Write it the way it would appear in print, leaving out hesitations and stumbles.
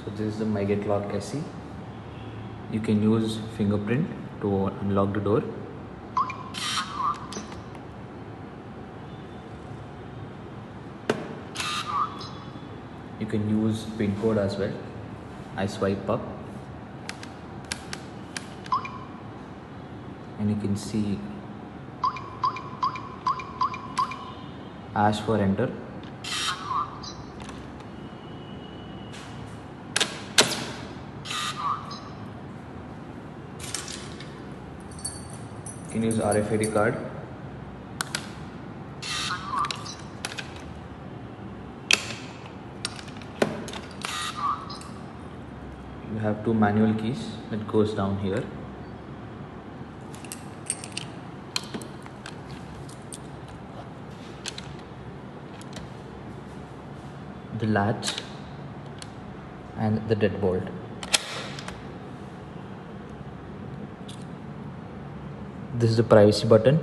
So this is the MyGet Lock SE. You can use fingerprint to unlock the door. You can use PIN code as well. I swipe up and you can see ask for enter. You can use RFID card. You have two manual keys that goes down here. The latch and the deadbolt. This is the privacy button.